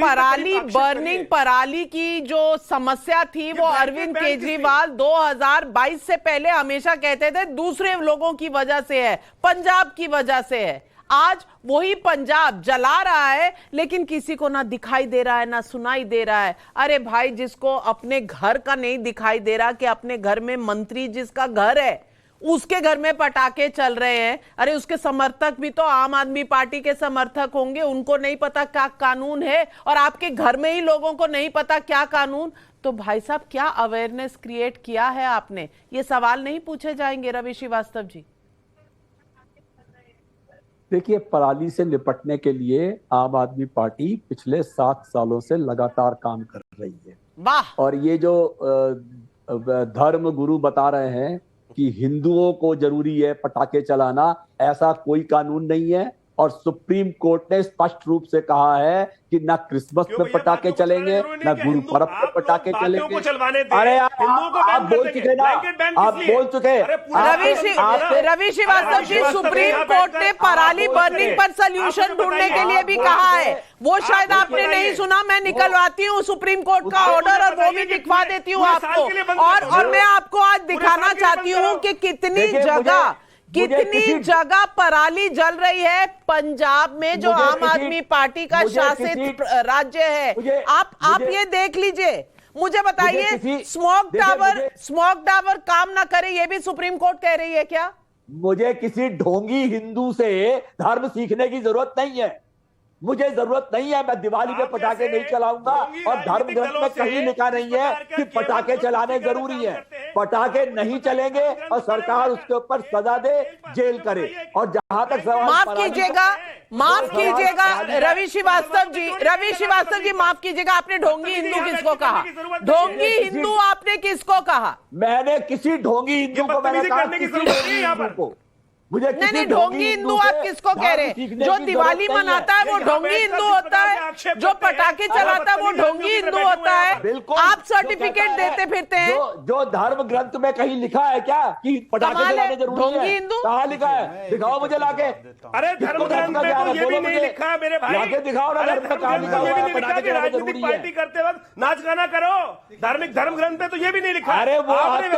पराली बर्निंग, पराली की जो समस्या थी वो अरविंद केजरीवाल 2022 से पहले हमेशा कहते थे दूसरे लोगों की वजह से है, पंजाब की वजह से है। आज वही पंजाब जला रहा है, लेकिन किसी को ना दिखाई दे रहा है ना सुनाई दे रहा है। अरे भाई, जिसको अपने घर का नहीं दिखाई दे रहा कि अपने घर में मंत्री जिसका घर है उसके घर में पटाखे चल रहे हैं, अरे उसके समर्थक भी तो आम आदमी पार्टी के समर्थक होंगे, उनको नहीं पता क्या कानून है, और आपके घर में ही लोगों को नहीं पता क्या कानून। तो भाई साहब, क्या अवेयरनेस क्रिएट किया है आपने? ये सवाल नहीं पूछे जाएंगे रवि श्रीवास्तव जी? देखिए, पराली से निपटने के लिए आम आदमी पार्टी पिछले 7 सालों से लगातार काम कर रही है। वाह! और ये जो धर्म गुरु बता रहे हैं कि हिंदुओं को जरूरी है पटाखे चलाना, ऐसा कोई कानून नहीं है। और सुप्रीम कोर्ट ने स्पष्ट रूप से कहा है कि ना क्रिसमस में पटाखे चलेंगे, ना गुरु पर्व पे पटाखे चलेंगे। अरे आप बोल चुके ना, आप बोल चुके। रवि श्रीवास्तव जी, सुप्रीम कोर्ट ने पराली बर्निंग पर सोल्यूशन ढूंढने के लिए भी कहा है। वो शायद आपने नहीं सुना, मैं निकलवाती हूँ सुप्रीम कोर्ट का ऑर्डर और वो भी दिखवा देती हूँ आपको। और मैं आपको आज दिखाना चाहती हूँ कि कितनी जगह पराली जल रही है पंजाब में, जो आम आदमी पार्टी का शासित राज्य है। आप ये देख लीजिए। मुझे बताइए, स्मोक टावर काम ना करे, ये भी सुप्रीम कोर्ट कह रही है क्या? मुझे किसी ढोंगी हिंदू से धर्म सीखने की जरूरत नहीं है। मुझे जरूरत नहीं है, मैं दिवाली में पटाखे नहीं चलाऊंगा। और धर्म ग्रंथ में कहीं लिखा नहीं है कि पटाखे चलाने जरूरी है। पटाखे नहीं चलेंगे और सरकार उसके ऊपर सजा दे, जेल करे। और जहां तक सवाल, माफ कीजिएगा रवि श्रीवास्तव जी, माफ कीजिएगा, आपने ढोंगी हिंदू किसको कहा? ढोंगी हिंदू आपने किसको कहा? मैंने किसी ढोंगी हिंदू को, मैंने कहा किसी ढोंगी हिंदू को। मुझे नहीं, ढोंगी हिंदू आप किसको कह रहे हैं? जो दिवाली मनाता है वो ढोंगी हिंदू होता है, जो पटाखे चलाता है वो ढोंगी हिंदू होता है। आप सर्टिफिकेट देते फिरते हैं। जो धर्म ग्रंथ में कहीं लिखा है क्या कि पटाखे चलाने जरूरी है? ढोंगी हिंदू कहाँ लिखा है? दिखाओ मुझे लाके। अरे धर्म ग्रंथ में तो ये भी नहीं लिखा है मेरे भाई। लाके दिखाओ ना, धर्म में कहाँ लिखा हुआ है पटाखे चलाने जरूरी है? पार्टी करते वक्त नाच गाना करो, धार्मिक धर्म ग्रंथ में तो ये भी नहीं लिखा। अरे वो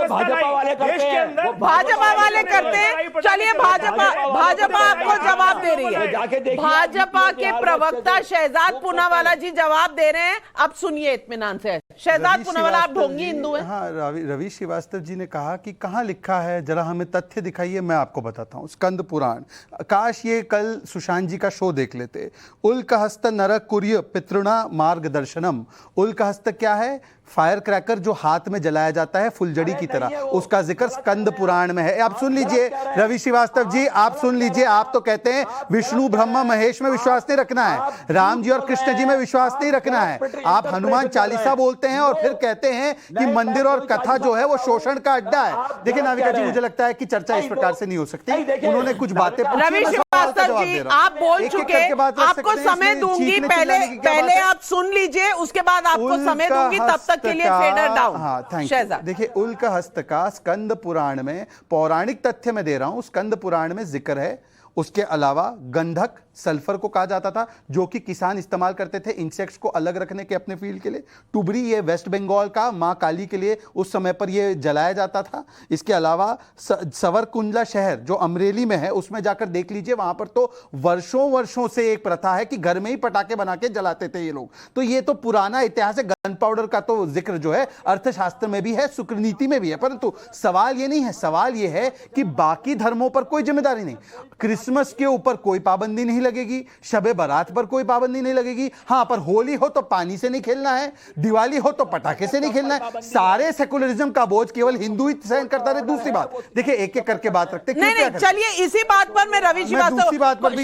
भाजपा वाले करते हैं, भाजपा वाले करते हैं। चलिए, भाजपा आपको जवाब दे रही है। भाजपा के प्रवक्ता शहजाद पूनावाला जी जवाब दे रहे हैं। अब सुनिए इत्मीनान से। शहजाद पूनावाला, आप ढोंगी हिंदू हैं? हाँ, रवि श्रीवास्तव जी ने कहा कि कहाँ लिखा है, जरा हमें तथ्य दिखाइए। मैं आपको बताता हूँ, स्कंद पुराण। काश ये कल सुशांत जी का शो देख लेते। उल्कहस्त नरक कुर्य पितृणा मार्गदर्शनम। उल्कहस्त क्या है? फायर क्रैकर जो हाथ में जलाया जाता है फुलझड़ी की तरह, उसका जिक्र स्कंद पुराण में है। आप सुन लीजिए रवि श्रीवास्तव जी, आप सुन लीजिए। आप तो कहते हैं विष्णु ब्रह्मा महेश में विश्वास नहीं रखना है, राम जी और कृष्ण जी में विश्वास नहीं रखना है। आप हनुमान चालीसा बोलते हैं और फिर कहते हैं कि मंदिर और कथा जो है वो शोषण का अड्डा है। देखिए नाविका जी, मुझे लगता है कि चर्चा इस प्रकार से नहीं हो सकती। उन्होंने कुछ बातें रवि श्रीवास्तव जी, आप बोल चुके, आपको समय दूंगी। पहले आप सुन लीजिए, उसके बाद आपको समय दूंगी, तब तक के लिए फेडर डाउन। हाँ, थैंक यू। देखिए, उल्कहस्त का स्कंद पुराण में, पौराणिक तथ्य में दे रहा हूं, स्कंद पुराण में जिक्र है। उसके अलावा गंधक सल्फर को कहा जाता था, जो कि किसान इस्तेमाल करते थे इंसेक्ट्स को अलग रखने के अपने फील्ड के लिए। टुबरी, ये वेस्ट बंगाल का मां काली के लिए उस समय पर ये जलाया जाता था। इसके अलावा सवरकुंडला शहर जो अमरेली में है, उसमें जाकर देख लीजिए, वहां पर तो वर्षों से एक प्रथा है कि घर में ही पटाखे बना के जलाते थे ये लोग। तो ये तो पुराना इतिहास है। गन पाउडर का तो जिक्र जो है अर्थशास्त्र में भी है, शुक्रनीति में भी है। परंतु सवाल ये नहीं है, सवाल ये है कि बाकी धर्मों पर कोई जिम्मेदारी नहीं। क्रिसमस के ऊपर कोई पाबंदी नहीं लगेगी, शबे बारात पर कोई पाबंदी नहीं लगेगी। हां, पर होली हो तो पानी से नहीं खेलना है, दिवाली हो तो पटाखे से नहीं खेलना है। सारे सेकुलरिज्म का बोझ केवल हिंदू ही सहन करता रहे। दूसरी बात, देखिए एक एक करके बात रखते। नहीं, चलिए इसी बात पर मैं रवि श्रीवास्तव,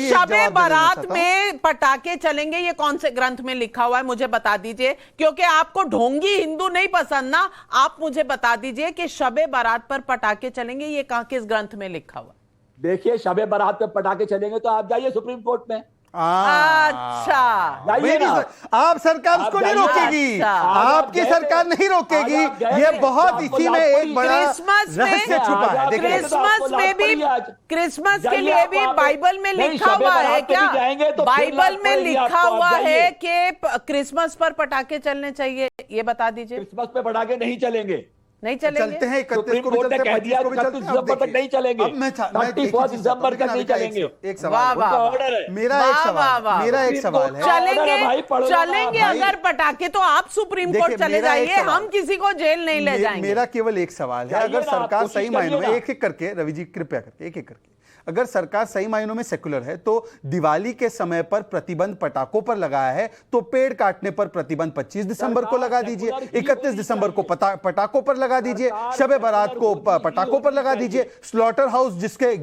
शबे बारात में पटाखे चलेंगे, ये कौन से ग्रंथ में लिखा हुआ है मुझे बता दीजिए। क्योंकि आपको ढोंगी हिंदू नहीं पसंद ना, आप मुझे बता दीजिए कि शबे बारात पर पटाखे चलेंगे, ये कहां किस ग्रंथ में लिखा हुआ? देखिए, शबे बारात पे पटाखे चलेंगे तो आप जाइए सुप्रीम कोर्ट में। अच्छा जाइए ना। आप सरकार उसको नहीं जाइए। रोकेगी, अच्छा। आपकी आप गए सरकार थे। नहीं रोकेगी। आज आप गए ये थे। बहुत आपको इसी में लाभ एक बड़ा क्रिसमस में- रहस्य छुपा है। आज आप देखिए गए थे। क्रिसमस आपको में लाभ भी, पड़ी आज। क्रिसमस के जाइए लिए आप भी वहाँ पे। बाइबल में नहीं, लिखा शबे हुआ बारात है पे क्या? भी जाएंगे तो फिर बाइबल लाभ में पड़ेगी लिखा आपको, हुआ आप है जाइए। कि क्रिसमस पर पटाखे चलने चाहिए, ये बता दीजिए। क्रिसमस पे पटाखे नहीं चलेंगे। नहीं चलेंगे? चलते हैं 31 सुप्रीम को भी कोर्ट ने चलते हैं, कह दिया 25 को भी 31 चलते हैं। अब दिसंबर तक देखिए, नहीं चलेंगे। अब मैं एक ही 31 चीज दिसंबर बताता तक हूं, नहीं चलेंगे। एक वाह, सवाल वाह, उनका वाह। ऑर्डर है। मेरा वाह, एक वाह, सवाल वाह। मेरा एक सुप्रीम सवाल कोर्ट है। का ऑर्डर है भाई, पढ़ो ना चलेंगे भाई। अगर पटाखे तो आप सुप्रीम देखिए, कोर्ट चले मेरा एक जाइए, सवाल। हम किसी को जेल नहीं ले जाएंगे। मेरा केवल एक सवाल है, जाइए अगर ना, सरकार कोशिश सही मायनों में करिए ना। एक एक करके, रवि जी कृपया करके एक एक करके, अगर सरकार सही मायनों में सेकुलर है तो दिवाली के समय पर प्रतिबंध पटाखों पर लगाया है, तो पेड़ काटने पर प्रतिबंध 25 दिसंबर को लगा दीजिए, 31 दिसंबर को पटाखों पर लगा दीजिए, शबे बारात को पटाखों पर लगा दीजिए, स्लॉटर हाउस जिसके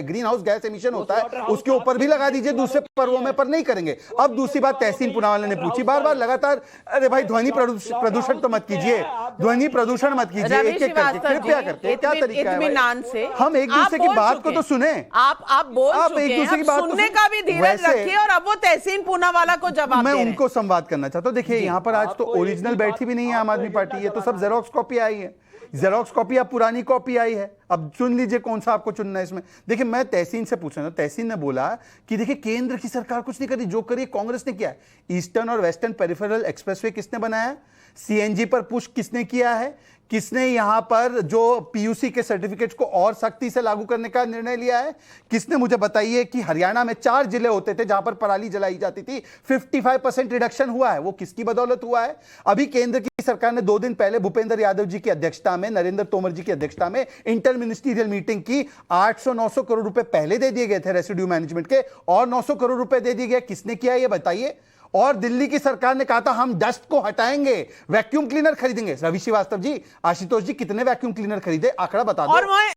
ग्रीन हाउस गैस एमिशन होता है उसके ऊपर भी लगा दीजिए, दूसरे पर्वों में पर नहीं करेंगे। अब दूसरी बात तहसीन पूनावाला ने पूछी बार बार लगातार, अरे भाई ध्वनि प्रदूषण तो मत कीजिए, ध्वनि प्रदूषण मत कीजिए, रवि एक एक करके श्रीवास्तव कृपया जी, करके, क्या तरीका है इत्मीनान भाई? से हम एक दूसरे की आप बोल बात चुके को तो हैं। सुने। आप बोल आप चुके एक हैं, दूसरे की अब बात तो सुनने सुन- का भी धीरज वैसे- रखिए, और अब वो तहसीन पूनावाला को जवाब दे मैं रहे हैं। उनको संवाद करना चाहता हूं। देखिए यहाँ पर आज तो आपको एक ओरिजिनल ही बैठी भी नहीं है आम आपको आदमी एक पार्टी, ये तो सब एजेंडा जेरोक्स कॉपी आई है, जेरोक्स कॉपी अब पुरानी कॉपी आई है। अब चुन लीजिए कौन सा आपको चुनना है इसमें। देखिए मैं तहसीन से पूछ रहा था, तहसीन ने बोला कि देखिए केंद्र की सरकार कुछ नहीं कर रही, जो करी कांग्रेस ने किया है। ईस्टर्न और वेस्टर्न पेरिफेरल एक्सप्रेसवे किसने बनाया है? सीएनजी पर पुश किसने किया है? किसने यहां पर जो पीयूसी के सर्टिफिकेट्स को और सख्ती से लागू करने का निर्णय लिया है? किसने? मुझे बताइए कि हरियाणा में 4 जिले होते थे जहां पर पराली जलाई जाती थी, 55% रिडक्शन हुआ है, वो किसकी बदौलत हुआ है? अभी केंद्र की सरकार ने 2 दिन पहले भूपेंद्र यादव जी की अध्यक्षता में, नरेंद्र तोमर जी की अध्यक्षता में इंटर मिनिस्ट्रियल मीटिंग की। 800-900 करोड़ रुपए पहले दे दिए गए थे रेसिड्यू मैनेजमेंट के, और 900 करोड़ रुपए दे दिए गए। किसने किया ये बताइए? और दिल्ली की सरकार ने कहा था हम डस्ट को हटाएंगे, वैक्यूम क्लीनर खरीदेंगे। रवि श्रीवास्तव जी, आशुतोष जी, कितने वैक्यूम क्लीनर खरीदे? आंकड़ा बता दो। और मैं